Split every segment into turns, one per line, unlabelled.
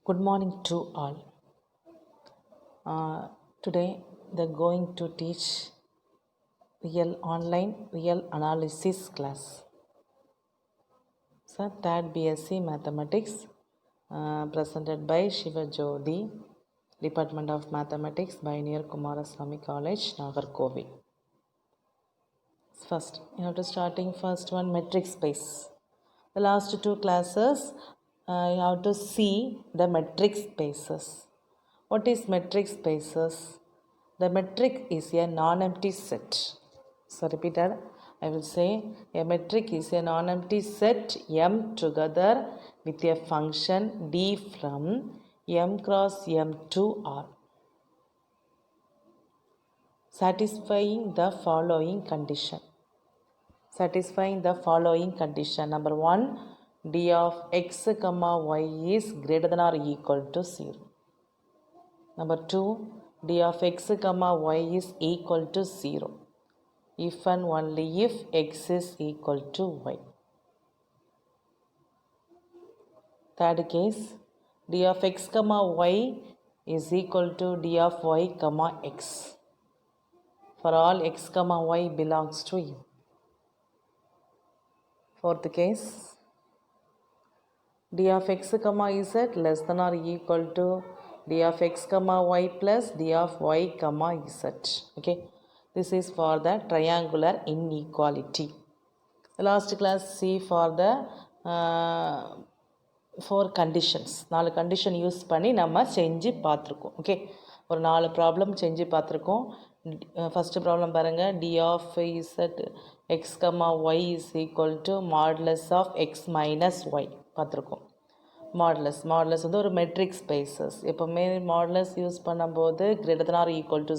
Good morning to all. Today they're going to teach real analysis class. So third BSc Mathematics presented by Shiva Jyoti, Department of Mathematics, Pioneer Kumaraswamy College, Nagarkovil. First, you have to starting first one metric space. The last two classes, you have to see the metric spaces. What is metric spaces? The metric is a non-empty set. So repeated, I will say a metric is a non-empty set M together with a function D from M cross M to R, satisfying the following condition. Number 1, d of x comma y is greater than or equal to 0. Number 2, d of x comma y is equal to 0 if and only if x is equal to y. Third case, d of x comma y is equal to d of y comma x for all x comma y belongs to U. Fourth case, d of x comma z less than or equal to d of x comma y plus d of y comma z. Okay, this is for the triangular inequality. The last class see for the 4 conditions. 4 condition use பண்ணி நம்ம செஞ்சு பார்த்துருக்கோம். Okay, ஒரு 4 problem செஞ்சு பார்த்துருக்கோம். First problem பாருங்கள், d of z x comma y is equal to modulus of x minus y பார்த்துருக்கோம். Modulus வந்து ஒரு மெட்ரிக் ஸ்பேசஸ். எப்போவுமே மாடுலஸ் யூஸ் பண்ணும்போது greater than or equal to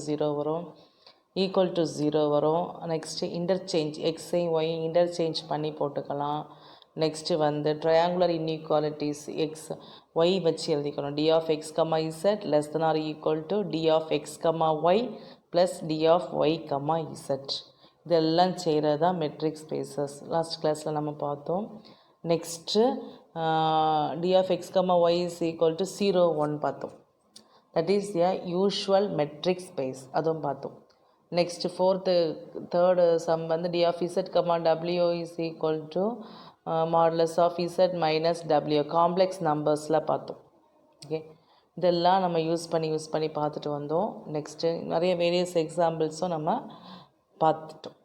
0 வரும். நெக்ஸ்ட்டு இன்டர்சேஞ்ச் எக்ஸையும் ஒய்யும் இன்டர்சேஞ்ச் பண்ணி போட்டுக்கலாம். நெக்ஸ்ட்டு வந்து ட்ரையாங்குலர் இன்இக்வாலிட்டிஸ் எக்ஸ் ஒய் வச்சு எழுதிக்கணும். D of x comma z less than or equal to d of x comma y plus d of y comma z. இதெல்லாம் செய்கிறது தான் மெட்ரிக் ஸ்பேசஸ். லாஸ்ட் கிளாஸில் நம்ம பார்த்தோம். Next d of x comma y is equal to 0, 1 பார்த்தோம். That is a usual metric space, அதுவும் பார்த்தோம். Next third sum வந்து டி ஆஃப் இசட் கம்மா டபிள்யூ is equal to modulus of z minus W complex நம்பர்ஸில் பார்த்தோம். Okay, இதெல்லாம் நம்ம use பண்ணி பார்த்துட்டு வந்தோம். நெக்ஸ்ட்டு நிறைய வேரியஸ் எக்ஸாம்பிள்ஸும் நம்ம பார்த்துட்டோம்.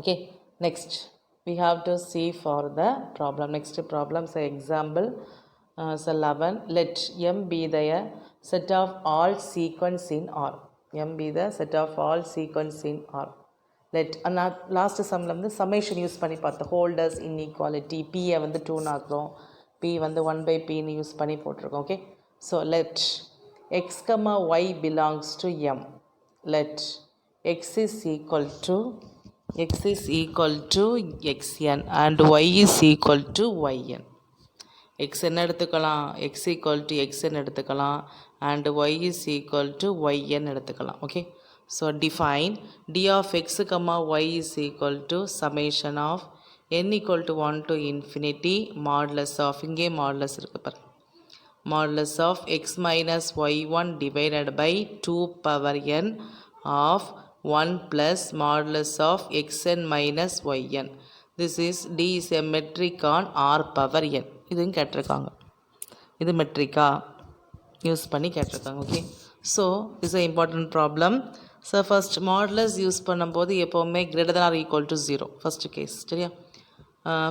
Okay, next we have to see for the problem. Next problem, so example, so 11, let M be the set of all sequence in R. M be the set of all sequence in R. Let last சம்மில் வந்து summation use பண்ணி பார்த்தோம். Holders inequality பியை வந்து 2 ஆக்குறோம், B வந்து 1/pன்னு use பண்ணி போட்டிருக்கோம். Okay, so let x comma y belongs to m. Let x is equal to xn and y is equal to yn. x என்ன எடுத்துக்கலாம், x equal to xn எடுத்துக்கலாம் and y is equal to yn எடுத்துக்கலாம். Okay, so define d of x comma y is equal to summation of n equal to 1 to infinity modulus of, இங்கே modulus இருக்கு பாருங்க, modulus of x minus y1 divided by 2 power n of 1 plus modulus of xn minus yn. This is D is a metric on R power n. இதுவும் கேட்டிருக்காங்க, இது மெட்ரிக்கா use பண்ணி கேட்டிருக்காங்க. Okay, so is a important problem. So first modulus use பண்ணும்போது எப்போவுமே greater than or equal to 0 first case. சரியா,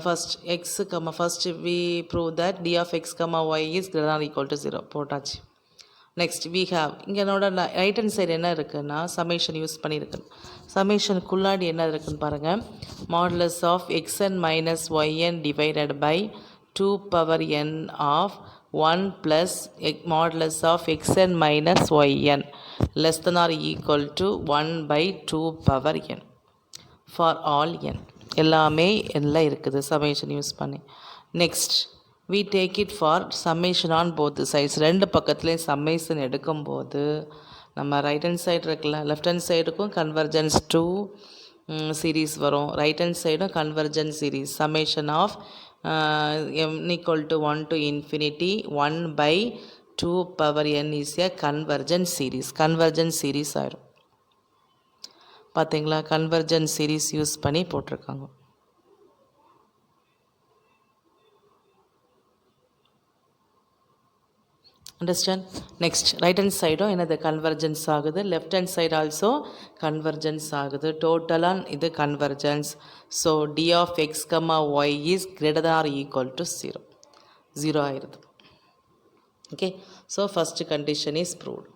first x comma first we prove that d of x comma y is greater than or equal to 0 போட்டாச்சு. Next we have இங்கே என்னோட right hand side என்ன இருக்குன்னா summation use பண்ணியிருக்கேன். சமேஷனுக்குள்ளாடி என்ன இருக்குதுன்னு பாருங்கள், modulus of x n minus y n divided by 2 power n of 1 plus modulus of x n minus y n less than or equal to 1/2 power n for all n. எல்லாமே எல்லாம் இருக்குது summation use பண்ணி. Next we take it for summation on both sides. ரெண்டு பக்கத்துலேயும் summation எடுக்கும்போது நம்ம right hand side இருக்குல்ல, left hand சைடுக்கும் கன்வர்ஜன்ஸ் 2 சீரீஸ் வரும், ரைட் ஹேண்ட் சைடும் convergence series. Summation of m equal to 1 to infinity 1 by 2 power n is a convergent series. Convergent series ஆயிரும். பார்த்தீங்களா, convergent series யூஸ் பண்ணி போட்டிருக்காங்க. Understand? Next, right hand side என்னது convergence ஆகுது, left hand side also convergence ஆகுது. Total on இது convergence. So d of x comma y is greater than or equal to 0. 0 ஆயிருது. Okay, so first condition is proved.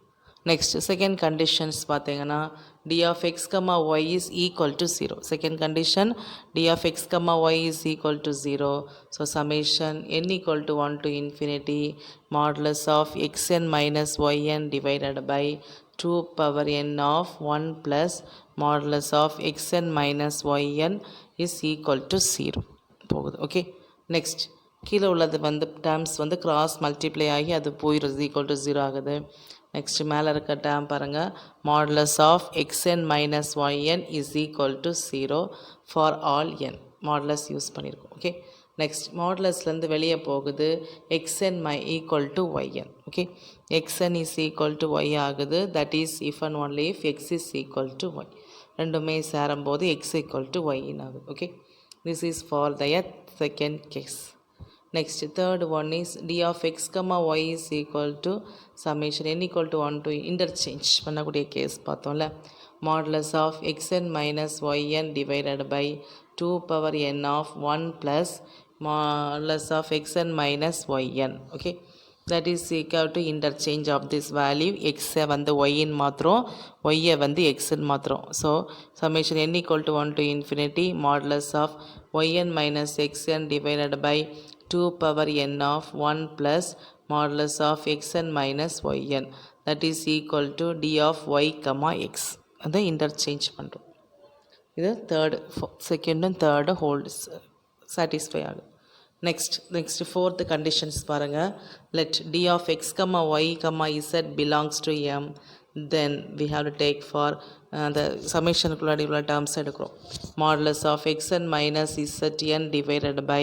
Next, second conditions பார்த்தீங்கன்னா d of x comma y is equal to 0. Second condition, d of x comma y is equal to 0. So summation n equal to 1 to infinity modulus of xn minus yn divided by 2 power n of 1 plus modulus of xn minus yn is equal to 0 போகுது. Okay, next கீழே உள்ளது வந்து terms வந்து cross multiply ஆகி அது போயிடுது, equal to 0 ஆகுது. Next மேலே இருக்க டேர்ம் பாருங்கள், modulus of x n minus y n is equal to 0 for all n. Modulus use பண்ணியிருக்கோம். ஓகே, நெக்ஸ்ட் மாடுலஸ்லேருந்து வெளியே போகுது x n equal to y n. Okay, x n is equal to y ஆகுது. That is if and only if x is equal to y. ரெண்டுமே சேரும்போது x equal to ஒய்ன்னு ஆகுது. Okay, this is for the second case. Next, third one is d of x comma y is equal to summation n equal to 1 to interchange பண்ணக்கூடிய case பார்த்தோம்ல. modulus of xn minus yn divided by 2 power n of 1 plus modulus of xn minus yn. Okay, that is equal to interchange of this value. x வந்து y in மாத்திரம், y வந்து x in மாத்திரம். So summation n equal to 1 to infinity modulus of yn minus xn divided by 2 power n of 1 plus modulus of xn minus yn, that is equal to d of y comma x. அதை interchange பண்ணுறோம். இது third, செகண்டும் third hold satisfy ஆகும். Next fourth conditions பாருங்கள். Let d of x comma y comma z belongs to m, then we have to take for the சமேஷனுக்குள்ளாடி உள்ள terms எடுக்கிறோம். Modulus of x n minus z n divided by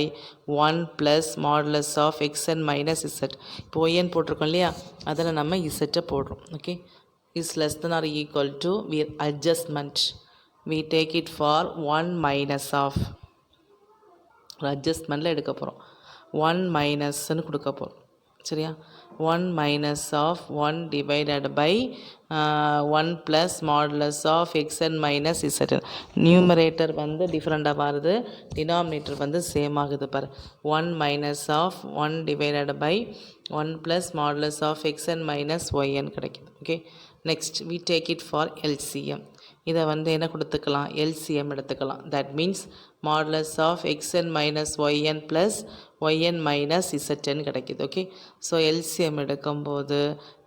1 plus modulus of x n minus z. இப்போ y n போட்டிருக்கோம் இல்லையா, அதில் நம்ம இசட்டை போடுறோம். Okay, is less than or equal to we adjustment we take it for 1 minus of அட்ஜஸ்ட்மெண்ட்டில் எடுக்க போகிறோம். 1 மைனஸ்ன்னு கொடுக்க போகிறோம். சரியா, 1 minus of 1 divided by 1 plus modulus of xn minus zn. Numerator வந்து டிஃப்ரெண்ட்டாக மாறுது, டினாமினேட்டர் வந்து சேம் ஆகுது பாரு. 1 minus of 1 divided by 1 plus modulus of xn minus yn கிடைக்குது. Okay, next we take it for LCM. இதை வந்து என்ன கொடுத்துக்கலாம், LCM எடுத்துக்கலாம். That means modulus of xn minus yn plus yn minus zn கிடைக்கிது. ஓகே, ஸோ LCM எடுக்கும்போது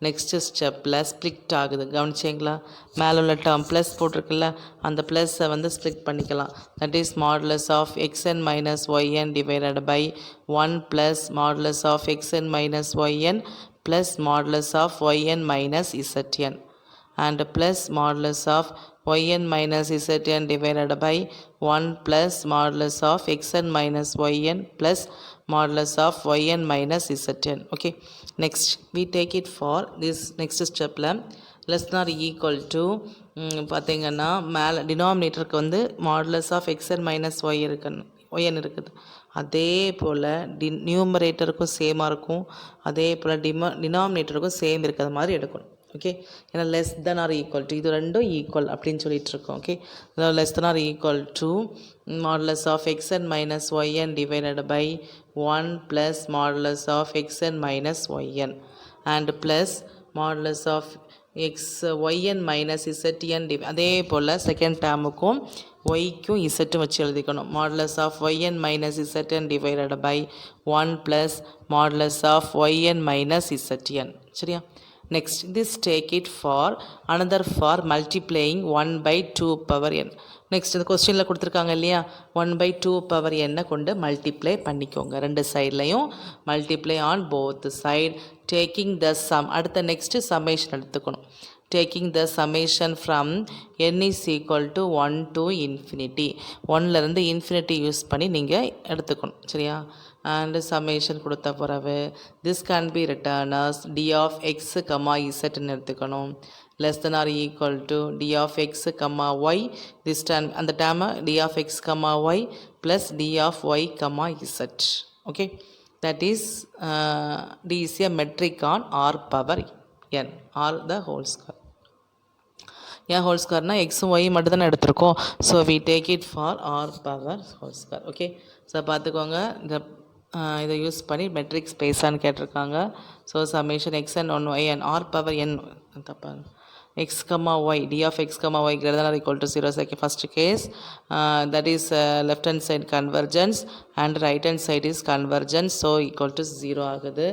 next ஸ்டெப்பில் split ஆகுது. கவனிச்சிங்களா, மேலே உள்ள டேர்ம் ப்ளஸ் போட்டிருக்குல்ல, அந்த ப்ளஸ்ஸை வந்து ஸ்ப்ளிட் பண்ணிக்கலாம். That is modulus of xn minus yn divided by 1 plus modulus of xn minus yn plus modulus of yn minus zn and plus modulus of yn minus zn divided by 1 plus modulus of xn minus yn plus modulus of yn minus zn. Okay, next we take it for this next step la less than or equal to பார்த்தீங்கன்னா மேலே டினாமினேட்டருக்கு வந்து modulus of x n minus y n இருக்குது. அதே போல் நியூமரேட்டருக்கும் சேமாக இருக்கும், அதே போல் டினாமினேட்டருக்கும் same இருக்கிற மாதிரி எடுக்கணும். ஓகே, ஏன்னா less than or equal to, இது ரெண்டும் ஈக்குவல் அப்படின்னு சொல்லிட்டு இருக்கோம். Okay, less than or equal to modulus of x n minus y n divided by 1 plus modulus of x n minus y n and plus modulus of y n minus z n அதே போல் second டேர்முக்கும் ஒய்க்கும் இசட்டும் வச்சு எழுதிக்கணும். Modulus of y n minus z n divided by 1 plus modulus of y n minus z n. சரியா, next this take it for another for multiplying 1 by 2 power n. Next இந்த கொஸ்டினில் கொடுத்துருக்காங்க இல்லையா, 1 by 2 power n கொண்டு மல்டிப்ளை பண்ணிக்கோங்க. ரெண்டு சைட்லையும் multiply on both side taking the sum. அடுத்த நெக்ஸ்ட்டு சம்மேஷன் எடுத்துக்கணும். taking the summation from n is equal to 1 to infinity. 1ல இருந்து infinity யூஸ் பண்ணி நீங்கள் எடுத்துக்கணும் சரியா. and summation கொடுத்த பிறகு this can be written as d of x, z ன்னு எடுத்துக்கணும். less than or equal to d of x, y, this time அந்த term d of x, y plus d of y, z. Okay, that is d is a metric on r power n, r the whole square. ஏன் whole ஸ்கொயர்னால் எக்ஸும் y மட்டும் தானே எடுத்திருக்கோம். So we take it for r power whole square. Okay, so பார்த்துக்கோங்க இந்த இதை use பண்ணி மெட்ரிக் ஸ்பேஸான்னு கேட்டிருக்காங்க. So summation x and one y and r power n தப்பாங்க x, y, d of x, y greater than or equal to 0. Second, first case, that is left hand side convergence and right hand side is convergence, so equal to 0 ஆகுது.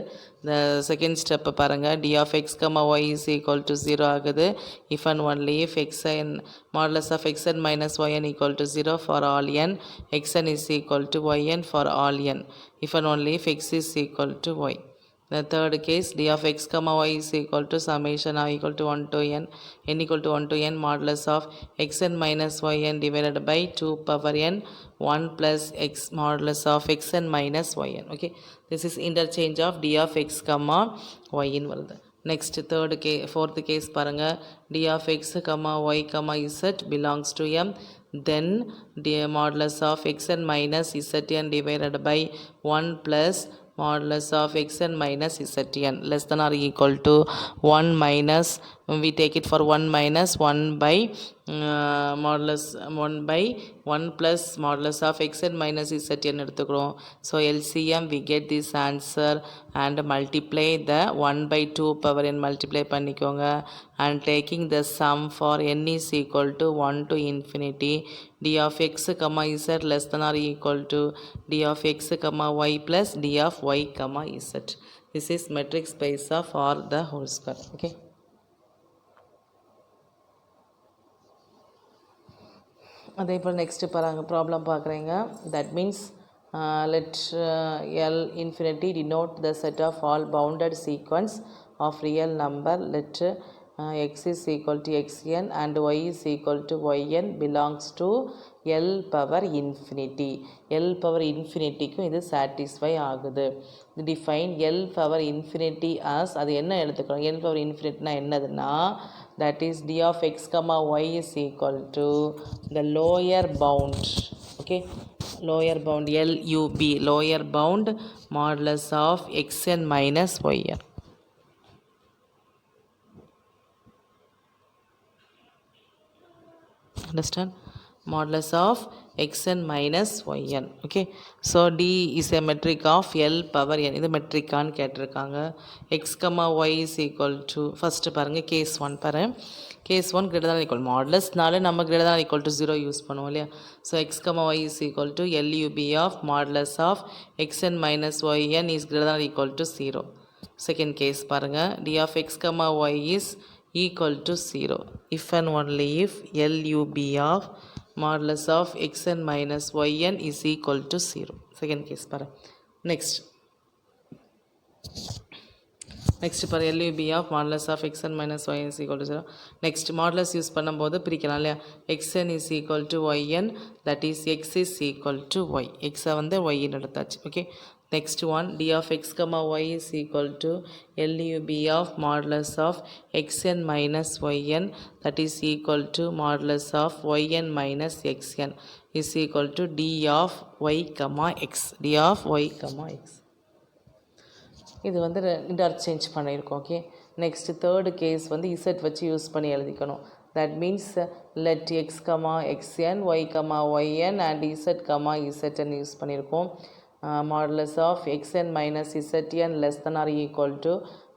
The second step பாருங்க, d of x, y is equal to 0 ஆகுது if and only if xn modulus of xn minus yn equal to 0 for all n, xn is equal to yn for all n, if and only if x is equal to y. The third case, d of x, y is equal to summation of equal to 1 to n equal to 1 to n modulus of xn minus yn divided by 2 power n 1 plus x modulus of xn minus yn. Okay, this is interchange of d of x, y in வருது. Next third case, fourth case பாருங்க, d of x, y, z belongs to m, then d modulus of xn minus zn divided by 1 plus modulus of xn minus zn less than or equal to 1 minus, we take it for 1 minus 1 by modulus 1 by 1 plus modulus of xn minus zn எடுத்துக்கிறோம். So LCM we get this answer and multiply the 1 by 2 power n multiply பண்ணிக்கோங்க and taking the sum for n is equal to 1 to infinity d of x, z less than or equal to d of x, y plus d of y, z. This is metric space of R the whole square. Okay. அதே போல் next பாருங்க problem பார்க்குறீங்க. That means let L infinity denote the set of all bounded sequence of real number. Let x is equal to xn and y is equal to yn belongs to L power infinity. L power infinity-க்கும் இது satisfy ஆகுது. Define L power infinity as, அது என்ன எடுத்துக்கிறோம், L power infinity என்னதுன்னா that is d of x, y is equal to the lower bound. Okay, lower bound LUB, lower bound modulus of xn minus yn. Understand? Modulus of xn minus yn. Okay, so d is a metric of L power n. இது மெட்ரிக்கான்னு கேட்டிருக்காங்க. x, y is equal to, first பாருங்க case 1 பாரு, case 1 greater than or equal, modulus நம்ம greater than or equal to 0 use பண்ணுவோம் இல்லையா. so x, y is equal to LUB of modulus of xn minus yn is greater than or equal to 0. second case பாருங்க, d of x, y is equal to 0 if and only if LUB of modulus of xn minus yn is equal to 0. second case பாரு. next பாரு, LUB of modulus of xn minus yn is equal to 0. next modulus use பண்ணும்போது பிரிக்கலாம் இல்லையா, xn is equal to yn, that is x is equal to y, x வந்து y ன்னு எடுத்தாச்சு. okay, next one, d of x, y is equal to LUB of modulus of xn minus yn, that is equal to modulus of yn minus xn is equal to d of y, x, d of y, x. இது வந்து interchange பண்ணியிருக்கோம். Okay, next third case வந்து Z வச்சு use பண்ணி எழுதிக்கணும். That means let X, xn, y, yn and Z, zn use பண்ணியிருக்கோம். modulus of xn minus zn less than or equal to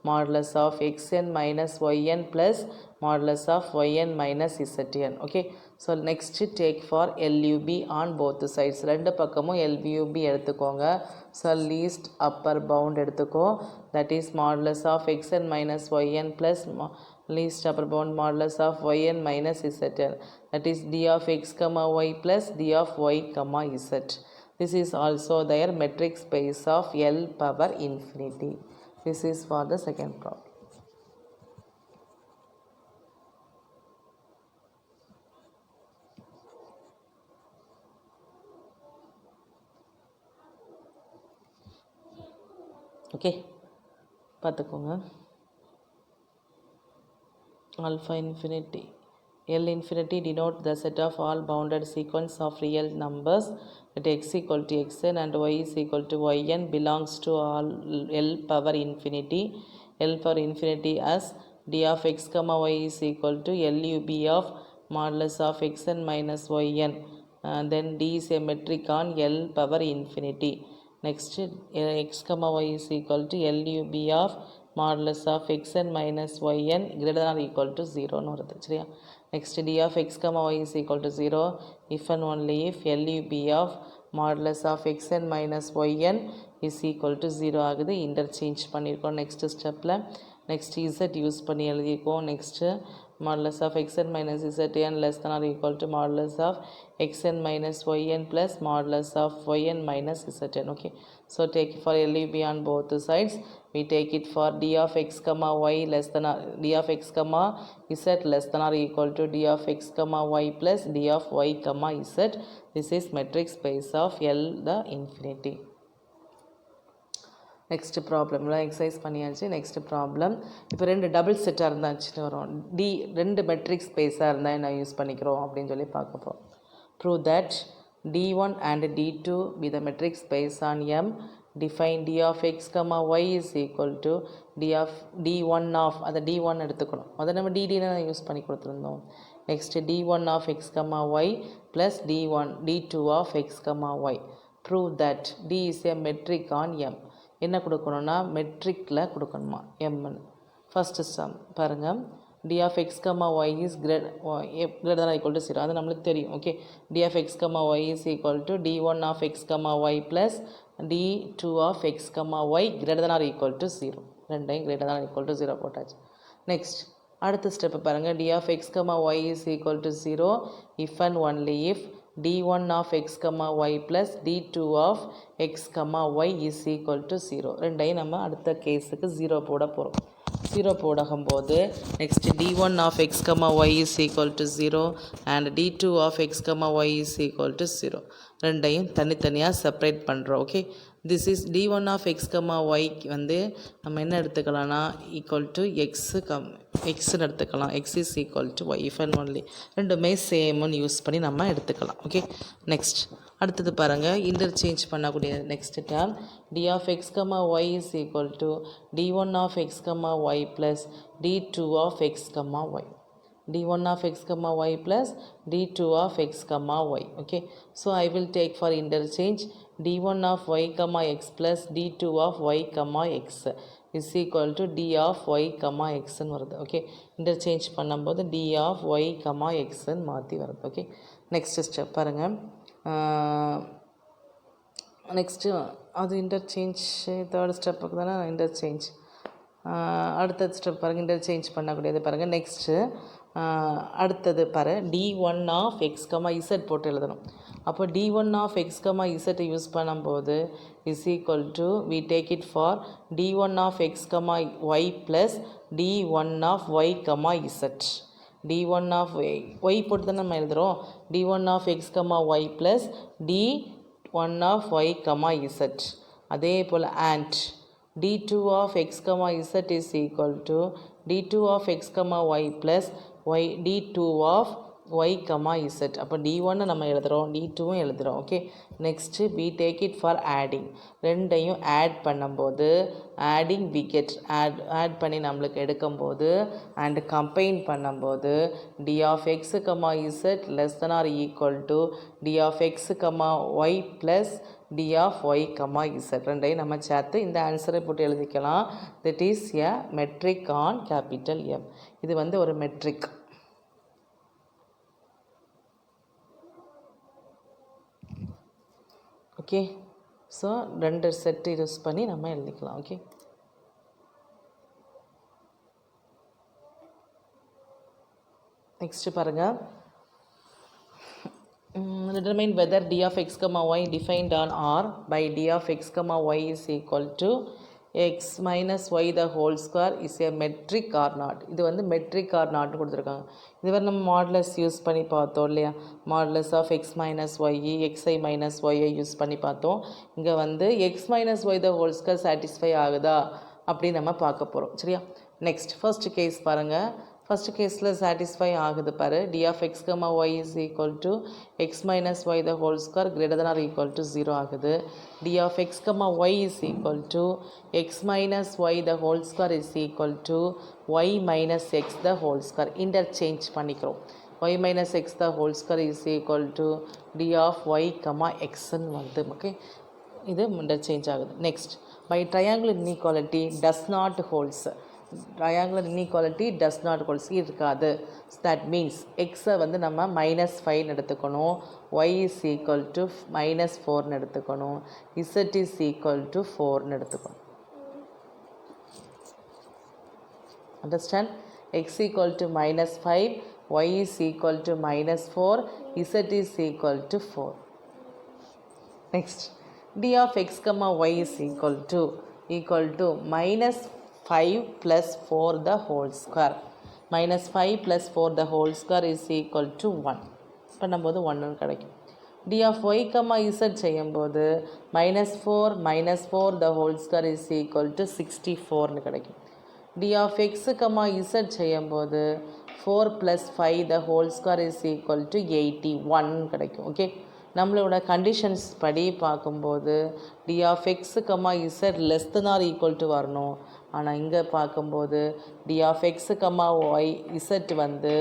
modulus of xn minus yn plus modulus of yn minus zn. okay, so next take for LUB on both sides. ரெண்டு பக்கமும் LUB எடுத்துக்கோங்க. so least upper bound எடுத்துக்கோ, that is modulus of xn minus yn plus least upper bound modulus of yn minus zn, that is d of x, y plus d of y, z. This is also their metric space of L power infinity. This is for the second problem. Okay பார்த்துக்கோங்க. alpha infinity L infinity denote the set of all bounded sequence of real numbers at x equal to xn and y is equal to yn belongs to all L power infinity. L power infinity as d of x comma y is equal to LUB of modulus of xn minus yn. Then d is a metric on L power infinity. Next x comma y is equal to LUB of modulus of xn minus yn greater than or equal to 0 னு வருது சரியா. Next d of x comma y is equal to 0 if and only if LUB of modulus of xn minus yn is equal to 0 ஆகுது. Interchange பண்ணியிருக்கோம் next ஸ்டெப்பில். Next z use பண்ணி எழுதியிருக்கோம். Next modulus of xn minus zn less than or equal to modulus of xn minus yn plus modulus of yn minus zn. Okay, so take it for LUB on both sides. We take it for d of x comma y less than or d of x comma z less than or equal to d of x comma y plus d of y comma z. This is metric space of L the infinity. Next ப்ராப்ளம்லாம் exercise பண்ணியாச்சு. Next problem இப்போ ரெண்டு double செட்டாக இருந்தாச்சுன்னு வரும். ரெண்டு matric ஸ்பேஸாக இருந்தால் என்ன use பண்ணிக்கிறோம் அப்படின்னு சொல்லி பார்க்க போகிறோம். Prove that d1 and d2 be the metric space on M. Define d of x comma y is equal to d1 of அதை d1 எடுத்துக்கணும். அதை நம்ம ddன்னு யூஸ் பண்ணி கொடுத்துருந்தோம். Next d1 of x comma y plus d2 of x comma y. Prove that d is a metric on M. என்ன கொடுக்கணும்னா மெட்ரிக்கில் கொடுக்கணுமா எம்னு. First some பாருங்கள். d of x comma y is greater than or equal to 0 அது நம்மளுக்கு தெரியும். Okay, d of x comma y is equal to d1 of x comma y plus d2 of x comma y greater than or equal to 0. ரெண்டையும் greater than or equal to 0 போட்டாச்சு. Next அடுத்த step பாருங்கள். d of x comma y is equal to 0 if and only if d1 of x comma y plus d2 of x comma y is equal to 0. ரெண்டையும் நம்ம அடுத்த கேஸுக்கு 0 போட போகிறோம். 0 போடும்போது next d1 of x comma y is equal to 0 and d2 of x comma y is equal to 0. ரெண்டையும் தனித்தனியாக separate பண்ணுறோம். Okay, this is d1 of x comma y வந்து நம்ம என்ன எடுத்துக்கலாம்னா ஈக்குவல் டு எக்ஸ்ன்னு எடுத்துக்கலாம். x is equal to y if and only ரெண்டுமே சேம்னு use பண்ணி நம்ம எடுத்துக்கலாம். ஓகே, நெக்ஸ்ட் அடுத்தது பாருங்கள். இன்டர்சேஞ்ச் பண்ணக்கூடிய next term d of x comma y is equal to d1 of x comma y plus d2 of x comma y. d1 of x comma y plus d2 of x comma y. Okay, so I will take for interchange d1 of y comma x plus d2 of y comma x is equal to d of y comma x ன்னு வருது. Okay, interchange பண்ணும்போது d of y comma x ன்னு மாற்றி வருது. Okay, next step பாருங்கள். Next அது interchange third ஸ்டெப்புக்கு தானே இன்டர்சேஞ்ச். அடுத்த ஸ்டெப் பாருங்கள், இன்டர்சேஞ்ச் பண்ணக்கூடியது பாருங்கள். நெக்ஸ்ட்டு அடுத்தது பாரு d1 of x comma z போட்டு எழுதணும். அப்போ d1 of x comma z use பண்ணும்போது is equal to we take it for d1 of x comma y plus d1 of y comma z. d1 of y போட்டு தான் நம்ம எழுதுகிறோம். d1 of x comma y plus d1 of y comma z. அதே போல் and d2 of x comma z is equal to d2 of x comma y plus d2 of y comma z. அப்போ d1 நம்ம எழுதுகிறோம், d2 எழுதுகிறோம். Okay, next we take it for adding. ரெண்டையும் add பண்ணும்போது adding we get add பண்ணி நம்மளுக்கு எடுக்கும்போது and combine பண்ணும்போது d of x comma z less than or equal to d of x comma y plus d of y comma z. ரெண்டையும் நம்ம சேர்த்து இந்த ஆன்சரை போட்டு எழுதிக்கலாம். that is a metric on capital M. இது வந்து ஒரு மெட்ரிக். ஓகே, ஸோ ரெண்டு செட்டு யூஸ் பண்ணி நம்ம எழுதிக்கலாம். ஓகே, நெக்ஸ்ட்டு பாருங்கள். determine whether d of x comma y defined on R by d of x comma y is equal to x minus y the whole square is a metric or not. இது வந்து metric or not கொடுத்துருக்காங்க. இதுவரை நம்ம modulus use பண்ணி பார்த்தோம் இல்லையா, modulus of x minus y x i minus ஒய்யை use பண்ணி பார்த்தோம். இங்கே வந்து x minus y the whole square satisfy ஆகுதா அப்படின்னு நம்ம பார்க்க போகிறோம். சரியா, நெக்ஸ்ட் ஃபர்ஸ்ட் கேஸ் பாருங்கள். ஃபர்ஸ்ட் கேஸில் சாட்டிஸ்ஃபை ஆகுது பாரு. D of x comma y is equal to x minus y the whole square greater than or equal to 0 ஆகுது. D of x comma y is equal to x minus y the whole square is equal to y minus x the whole square interchange பண்ணிக்கிறோம். Y minus x the whole square is equal to d of y comma எக்ஸ்ன்னு வந்து okay, இது interchange ஆகுது. Next, by triangular inequality does not holds. Triangular inequality does not holds இருக்காது. That means எக்ஸை வந்து நம்ம -5 எடுத்துக்கணும், ஒய் இஸ் ஈக்குவல் டு -4 எடுத்துக்கணும், இசட் இஸ் ஈக்குவல் டு 4 எடுத்துக்கணும். Understand? X equal to -5, y is equal to -4, z is equal to 4. Next, d of x comma y is equal to -5 plus 4 the whole square. -5 plus 4 the whole square is equal to 1 பண்ணும்போது 1 கிடைக்கும். d of y, z செய்யும்போது -4 the whole square is equal to 64 கிடைக்கும். d of x, z செய்யும்போது 4 plus 5 the whole square is equal to 81 கிடைக்கும். Okay, நம்மளோட conditions படி பார்க்கும்போது d of x comma z less than or equal to வரணும். ஆனால் இங்கே பார்க்கும்போது d of x comma y z வந்து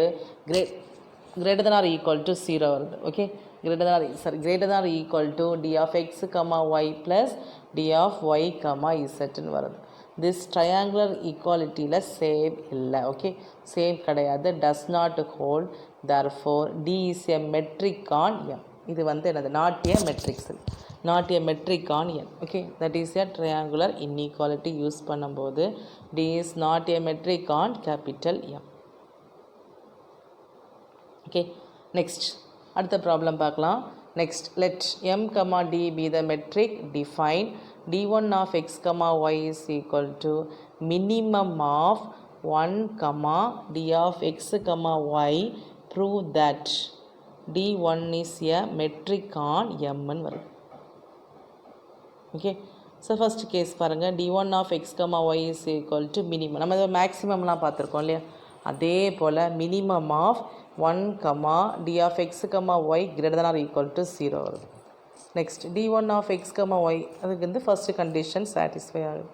greater than or equal to 0 வருது. Okay, greater than or equal to d of x comma y plus d of y comma இசட்னு வருது. This triangular ஈக்குவாலிட்டியில் same இல்லை. ஓகே, சேம் கிடையாது, does not hold. Therefore d is a metric on M. இது வந்து என்னது, not a metrics, not a metric on n. Okay, that is a triangular inequality use பண்ணும்போது d is not a metric on capital M. Okay, next அடுத்த problem பார்க்கலாம். Next, let M comma d be the metric define d1 of x comma y is equal to minimum of 1 comma d of x comma y. Prove that d1 is a metric on m ன்னு வருது. Okay, so first case பாருங்கள். d1 of x comma y is equal to minimum. நம்ம இதை மேக்ஸிமம்லாம் பார்த்துருக்கோம் இல்லையா, அதே போல் minimum of 1 comma d of x comma y greater than or equal to 0 வருது. Next, d1 of x comma y அதுக்கு வந்து first condition satisfy ஆகுது.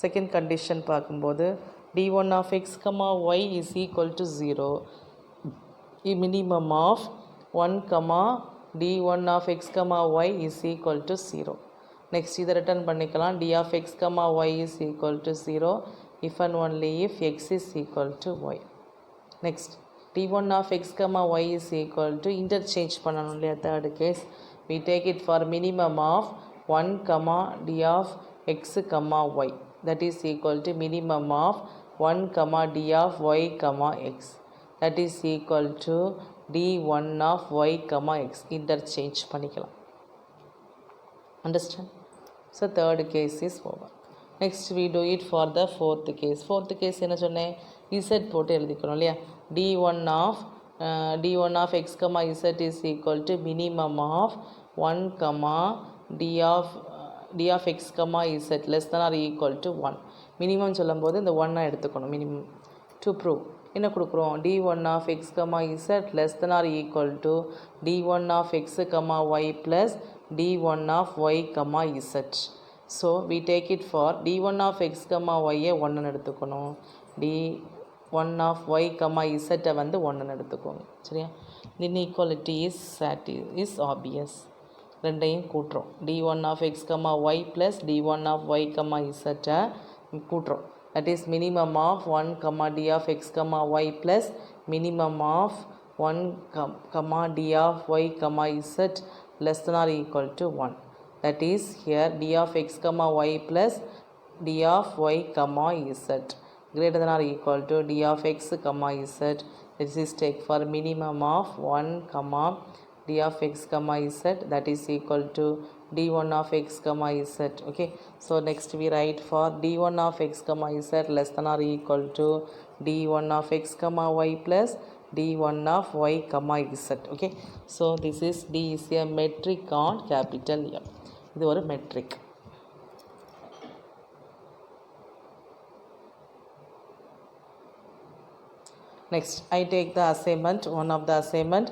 Second condition பார்க்கும்போது d1 of x comma y is equal to 0. minimum of 1 comma d1 of x comma y is equal to 0. Next இதை return பண்ணிக்கலாம். d of x comma y is equal to 0 if and only if x is equal to y. Next, d1 of x comma y is equal to interchange பண்ணணும் இல்லையா, third case. we take it for minimum of 1 comma d of x comma y, that is equal to minimum of 1 comma d of y comma x, that is equal to d1 of y comma x. interchange பண்ணிக்கலாம். understand? so third case is over. next we do it for the fourth case. fourth case என்ன சொன்னேன், z போட்டு எழுதிக்கணும் இல்லையா. d1 of x comma z is equal to minimum of 1 comma d of x comma z less than or equal to 1. minimum சொல்லும்போது இந்த 1 எடுத்துக்கணும். minimum to prove என்ன கொடுக்குறோம், d1 of x comma z less than or equal to d1 of x comma y plus d1 of y comma z. so we take it for d1 of x comma y 1 எடுத்துக்கணும், d1 of y comma z வந்து 1 எடுத்துக்கோங்க. சரியா, inequality is obvious. ரெண்டையும் கூட்டுறோம். d1 of x comma y plus d1 of y comma z கூட்டுறோம். that is minimum of 1 comma d of x comma y plus minimum of 1 comma d of y comma z less than or equal to 1. that is here d of x comma y plus d of y comma z greater than or equal to d of x comma z. this is take for minimum of 1 comma d of x comma z, that is equal to d1 of x comma z. Okay, so next we write for d1 of x comma z less than or equal to d1 of x comma y plus d1 of y comma z. Okay, so this is d is a metric on capital M. இது ஒரு metric. Next, I take the assignment, one of the assignment,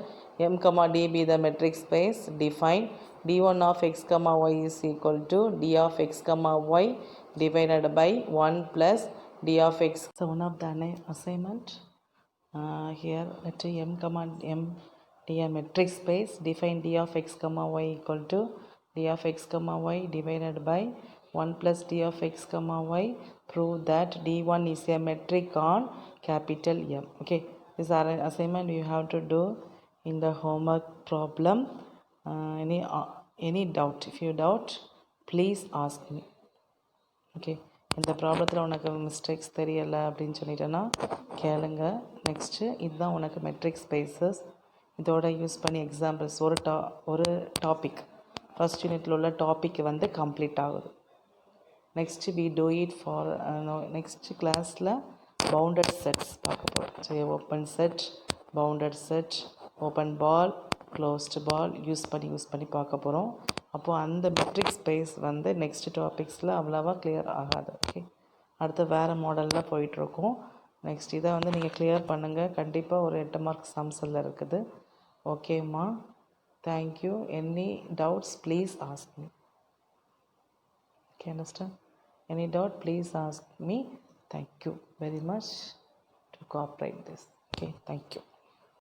m comma d be the metric space, define d1 of x comma y is equal to d of x comma y divided by 1 plus d of x. So one of the assignment, here let m comma m d a metric space, define d of x comma y equal to d of x comma y divided by 1 plus d of x comma y. Prove that d1 is a metric on capital M. Okay, this assignment you have to do in the homework problem. Any doubt, if you doubt, please ask me. Okay, இந்த ப்ராப்ளத்தில் உனக்கு mistakes தெரியலை அப்படின்னு சொல்லிட்டேன்னா கேளுங்க. Next இதுதான் உனக்கு metric spaces. இதோட யூஸ் பண்ணி எக்ஸாம்பிள்ஸ் ஒரு டாபிக் ஃபஸ்ட் யூனிட்டில் உள்ள டாபிக் வந்து கம்ப்ளீட் ஆகுது. Next we do it for next கிளாஸில் பவுண்டட் செட்ஸ் பார்க்க போகிறோம். So open set, bounded set, open ball, closed ball use பண்ணி பார்க்க போகிறோம். அப்போது அந்த மெட்ரிக் ஸ்பேஸ் வந்து நெக்ஸ்ட் டாபிக்ஸில் அவ்வளோவா கிளியர் ஆகாது. ஓகே, அடுத்து வேறு மாடலில் போயிட்டுருக்கோம். நெக்ஸ்ட் இதை வந்து நீங்கள் கிளியர் பண்ணுங்கள். கண்டிப்பாக ஒரு 8 மார்க் சம்ஸில் இருக்குது. ஓகேம்மா, thank you. Any doubts please ask me. Okay, understand? Any doubt, please ask me. Thank you very much to cooperate this. Okay, thank you.